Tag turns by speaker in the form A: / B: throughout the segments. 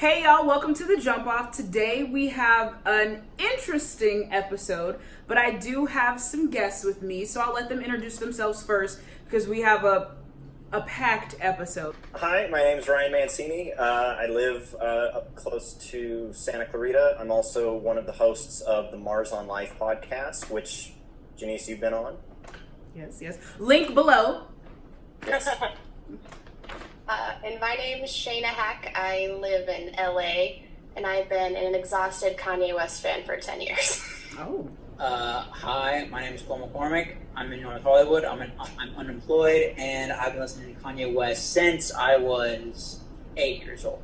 A: Hey y'all, welcome to the Jump Off. Today we have an interesting episode, but I do have some guests with me, so I'll let them introduce themselves first because we have a packed episode.
B: Hi, my name is Ryan Mancini. I live up close to Santa Clarita. I'm also one of the hosts of the Mars on Life podcast, which, Janice, you've been on?
A: Yes. Link below.
B: Yes.
C: And my name is Shayna Hack. I live in LA, and I've been an exhausted Kanye West fan for 10 years.
A: Oh.
D: Hi, my name is Cole McCormick. I'm in North Hollywood. I'm unemployed, and I've been listening to Kanye West since I was 8 years old.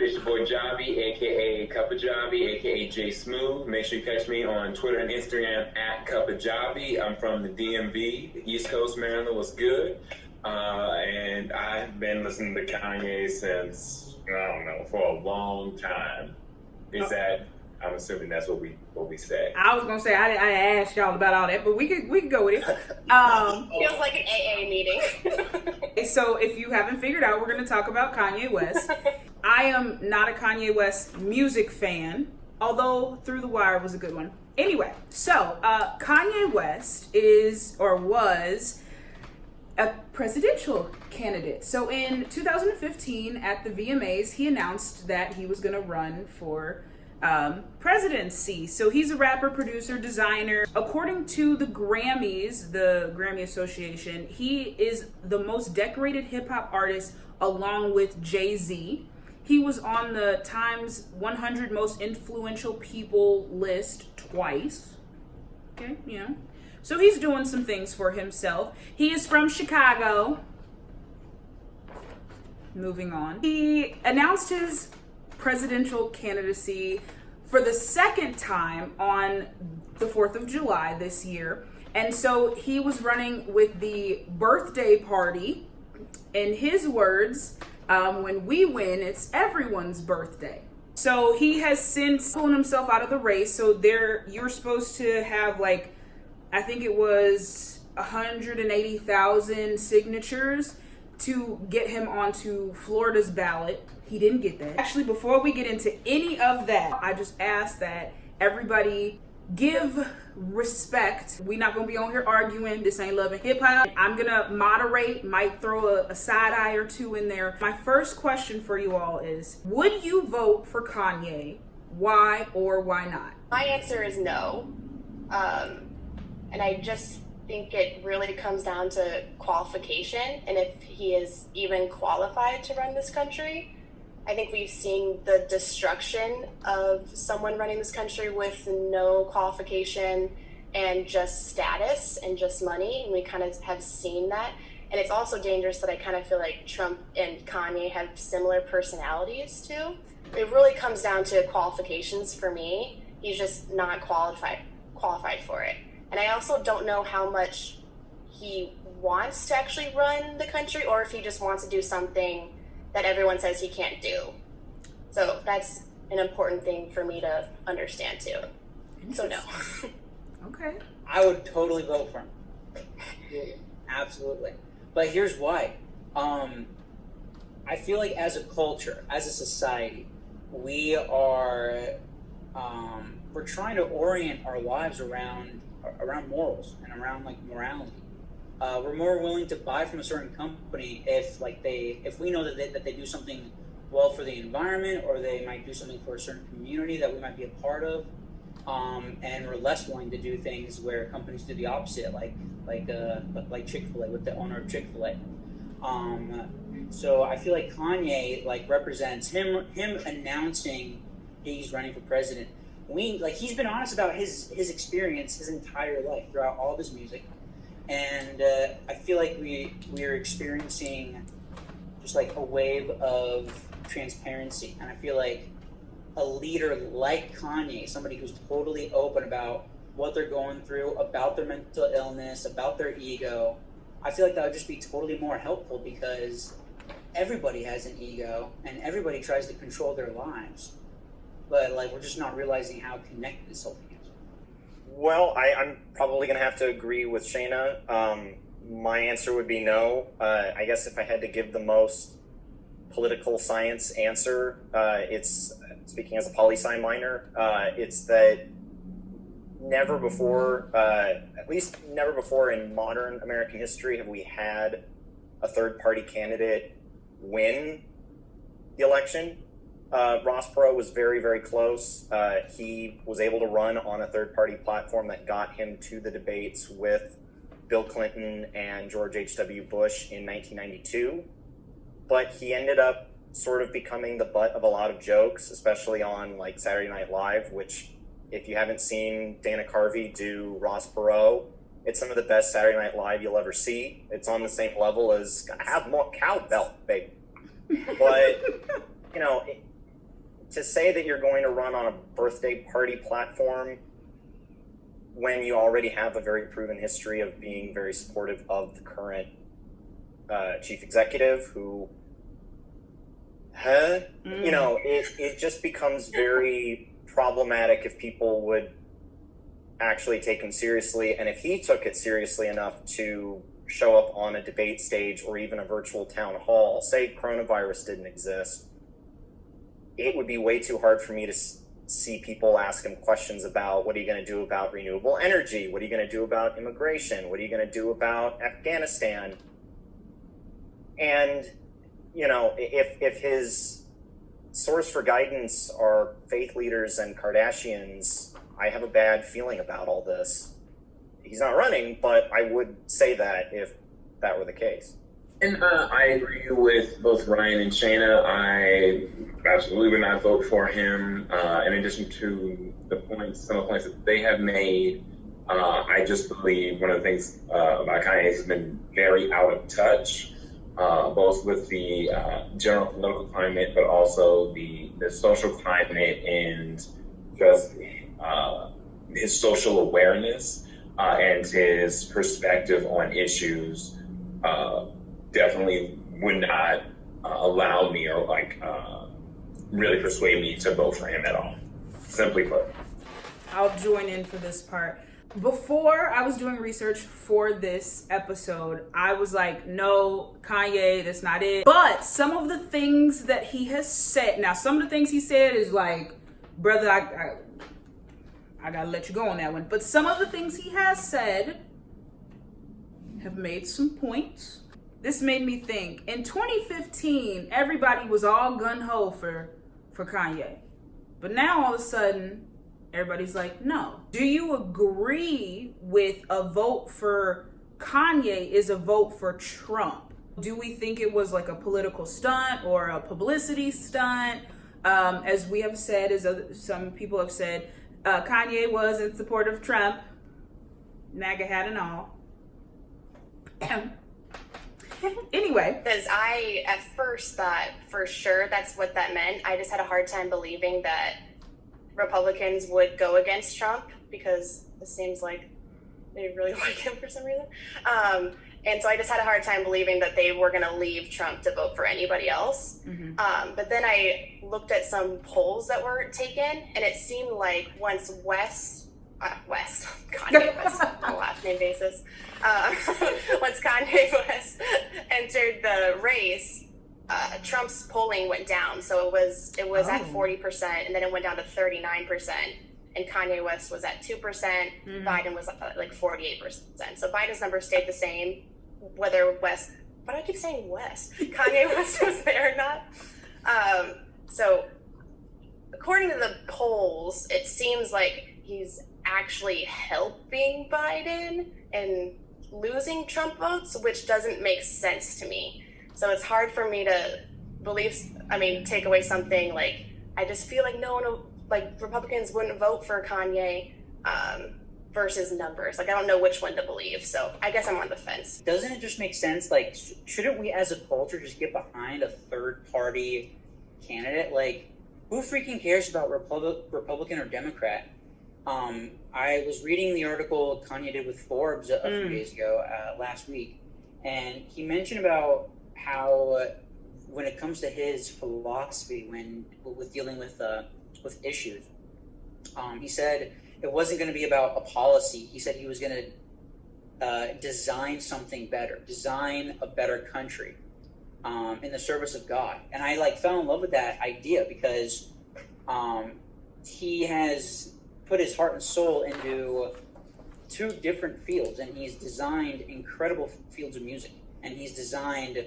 E: It's your boy Javi, aka Cup of Javi, aka J Smooth. Make sure you catch me on Twitter and Instagram at Cup of Javi. I'm from the DMV, the East Coast, Maryland. What's good? And I've been listening to Kanye since, I don't know, for a long time. I'm assuming that's what we say.
A: I was gonna say I asked y'all about all that, but we could go with it.
C: Feels like an AA meeting.
A: So if you haven't figured out, we're gonna talk about Kanye West. I am not a Kanye West music fan, although Through the Wire was a good one. Anyway, so Kanye West was a presidential candidate. So in 2015 at the VMAs, he announced that he was going to run for presidency. So he's a rapper, producer, designer. According to the Grammys, the Grammy Association, he is the most decorated hip-hop artist along with Jay-Z. He was on the Times 100 most influential people list twice. Okay, So he's doing some things for himself. He is from Chicago. Moving on. He announced his presidential candidacy for the second time on the 4th of July this year. And so he was running with the birthday party. In his words, when we win, it's everyone's birthday. So he has since pulled himself out of the race. So you're supposed to have I think it was 180,000 signatures to get him onto Florida's ballot. He didn't get that. Actually, before we get into any of that, I just ask that everybody give respect. We're not going to be on here arguing. This ain't Love and Hip Hop. I'm going to moderate, might throw a side eye or two in there. My first question for you all is, would you vote for Kanye? Why or why not?
C: My answer is no. And I just think it really comes down to qualification and if he is even qualified to run this country. I think we've seen the destruction of someone running this country with no qualification and just status and just money. And we kind of have seen that. And it's also dangerous that I kind of feel like Trump and Kanye have similar personalities too. It really comes down to qualifications for me. He's just not qualified for it. And I also don't know how much he wants to actually run the country or if he just wants to do something that everyone says he can't do. So that's an important thing for me to understand too. So no.
A: Okay.
D: I would totally vote for him. Absolutely. But here's why. I feel like as a culture, as a society, we're trying to orient our lives around morals and around morality. We're more willing to buy from a certain company if we know that they do something well for the environment or they might do something for a certain community that we might be a part of, and we're less willing to do things where companies do the opposite, like Chick-fil-A with the owner of Chick-fil-A. So I feel like Kanye represents him announcing he's running for president. He's been honest about his experience his entire life throughout all of his music, and I feel like we're experiencing just a wave of transparency, and I feel like a leader like Kanye, somebody who's totally open about what they're going through, about their mental illness, about their ego, I feel like that would just be totally more helpful because everybody has an ego and everybody tries to control their lives. But we're just not realizing how connected this whole thing is.
B: Well, I'm probably going to have to agree with Shayna. My answer would be no. I guess if I had to give the most political science answer. It's, speaking as a poli-sci minor, it's that never before, at least never before in modern American history, have we had a third-party candidate win the election. Ross Perot was very, very close. He was able to run on a third-party platform that got him to the debates with Bill Clinton and George H.W. Bush in 1992. But he ended up sort of becoming the butt of a lot of jokes, especially on like Saturday Night Live, which if you haven't seen Dana Carvey do Ross Perot, it's some of the best Saturday Night Live you'll ever see. It's on the same level as have more cowbell, baby. But, you know, to say that you're going to run on a birthday party platform when you already have a very proven history of being very supportive of the current chief executive who, you know, it just becomes very problematic if people would actually take him seriously. And if he took it seriously enough to show up on a debate stage or even a virtual town hall, say coronavirus didn't exist, it would be way too hard for me to see people ask him questions about what are you going to do about renewable energy? What are you going to do about immigration? What are you going to do about Afghanistan? And, you know, if his source for guidance are faith leaders and Kardashians, I have a bad feeling about all this. He's not running, but I would say that if that were the case.
E: And I agree with both Ryan and Shayna. I absolutely would not vote for him. In addition to some of the points that they have made, I just believe one of the things about Kanye has been very out of touch, both with the general political climate, but also the social climate and just his social awareness and his perspective on issues. Definitely would not allow me or really persuade me to vote for him at all. Simply put.
A: I'll join in for this part. Before I was doing research for this episode, I was like, no, Kanye, that's not it. But some of the things that he has said, now some of the things he said is like, brother, I gotta let you go on that one. But some of the things he has said have made some points. This made me think, in 2015, everybody was all gun-ho for Kanye. But now all of a sudden, everybody's like, no. Do you agree with a vote for Kanye is a vote for Trump? Do we think it was like a political stunt or a publicity stunt? As we have said, as some people have said, Kanye was in support of Trump, MAGA hat and all. Anyway.
C: Because I, at first, thought for sure that's what that meant. I just had a hard time believing that Republicans would go against Trump because it seems like they really like him for some reason. And so I just had a hard time believing that they were going to leave Trump to vote for anybody else. Mm-hmm. But then I looked at some polls that were taken, and it seemed like once Kanye West, on a last name basis, once Kanye West entered the race, Trump's polling went down. So it was at 40%, and then it went down to 39%. And Kanye West was at 2%. Mm-hmm. Biden was like 48%. So Biden's number stayed the same, whether West, but I keep saying West, Kanye West was there or not. So according to the polls, it seems like he's actually helping Biden and losing Trump votes, which doesn't make sense to me. So it's hard for me to take away something like, I just feel like Republicans wouldn't vote for Kanye versus numbers. Like, I don't know which one to believe. So I guess I'm on the fence.
D: Doesn't it just make sense? Like, shouldn't we as a culture just get behind a third party candidate? Like, who freaking cares about Republican or Democrat? I was reading the article Kanye did with Forbes a few days ago, last week, and he mentioned about how when it comes to his philosophy with dealing with issues, he said it wasn't going to be about a policy. He said he was going to design something better, design a better country. in the service of God. And I like fell in love with that idea because he has put his heart and soul into two different fields, and he's designed incredible fields of music. And he's designed,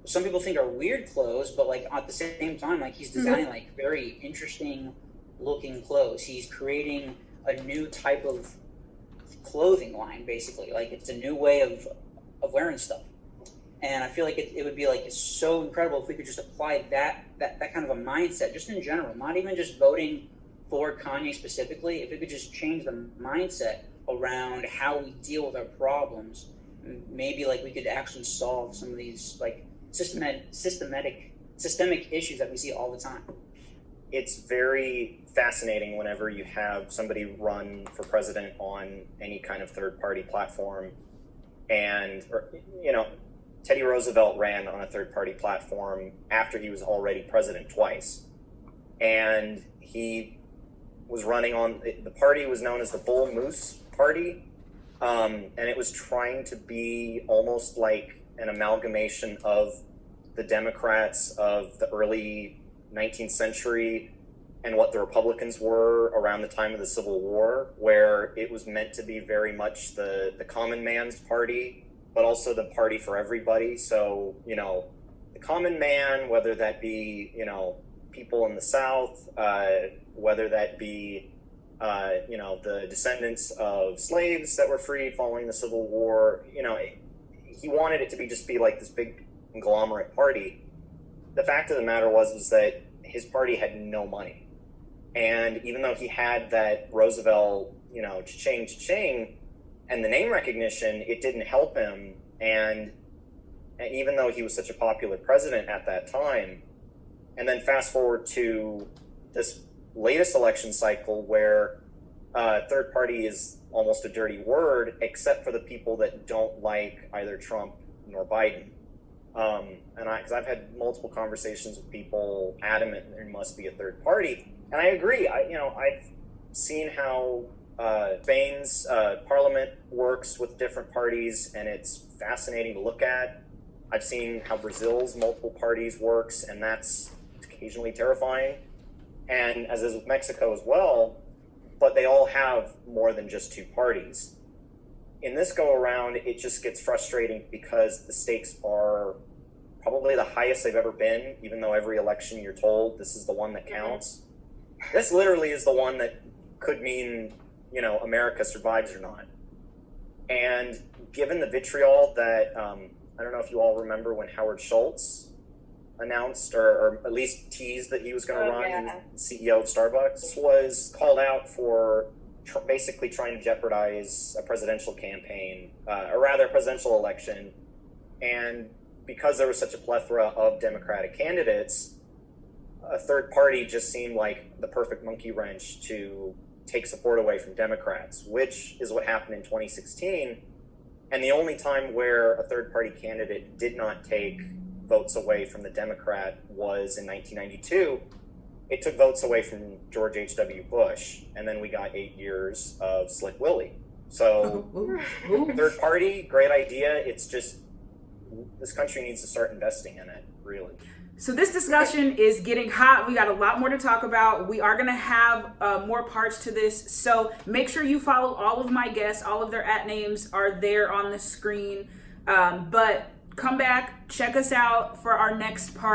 D: some people think are weird clothes, but like at the same time, like he's designing like very interesting looking clothes. He's creating a new type of clothing line, basically. Like it's a new way of wearing stuff. And I feel like it would be like it's so incredible if we could just apply that kind of a mindset, just in general, not even just voting for Kanye specifically. If we could just change the mindset around how we deal with our problems, maybe like we could actually solve some of these like systemic issues that we see all the time.
B: It's very fascinating whenever you have somebody run for president on any kind of third-party platform, and Teddy Roosevelt ran on a third-party platform after he was already president twice, and he was running on the party was known as the Bull Moose Party, and it was trying to be almost like an amalgamation of the Democrats of the early 19th century and what the Republicans were around the time of the Civil War, where it was meant to be very much the common man's party, but also the party for everybody. So, the common man, whether that be, people in the South, whether that be, the descendants of slaves that were freed following the Civil War, he wanted it to be like this big conglomerate party. The fact of the matter was that his party had no money. And even though he had that Roosevelt, cha-ching, and the name recognition, it didn't help him. And even though he was such a popular president at that time, and then fast forward to this latest election cycle where third party is almost a dirty word, except for the people that don't like either Trump nor Biden. Because I've had multiple conversations with people adamant there must be a third party, and I agree. I've seen how Spain's parliament works with different parties, and it's fascinating to look at. I've seen how Brazil's multiple parties works, and that's occasionally terrifying. And as is with Mexico as well, but they all have more than just two parties. In this go around, it just gets frustrating because the stakes are probably the highest they've ever been, even though every election you're told this is the one that counts. This literally is the one that could mean, America survives or not. And given the vitriol that, I don't know if you all remember when Howard Schultz announced or at least teased that he was going to run,
C: yeah.
B: CEO of Starbucks, was called out for basically trying to jeopardize a presidential campaign, or rather a presidential election. And because there was such a plethora of Democratic candidates, a third party just seemed like the perfect monkey wrench to take support away from Democrats, which is what happened in 2016. And the only time where a third party candidate did not take votes away from the Democrat was in 1992. It took votes away from George H.W. Bush, and then we got 8 years of Slick Willie. So, third party, great idea. It's just, this country needs to start investing in it, really.
A: So this discussion is getting hot. We got a lot more to talk about. We are going to have more parts to this. So make sure you follow all of my guests. All of their @names are there on the screen. But come back, check us out for our next part.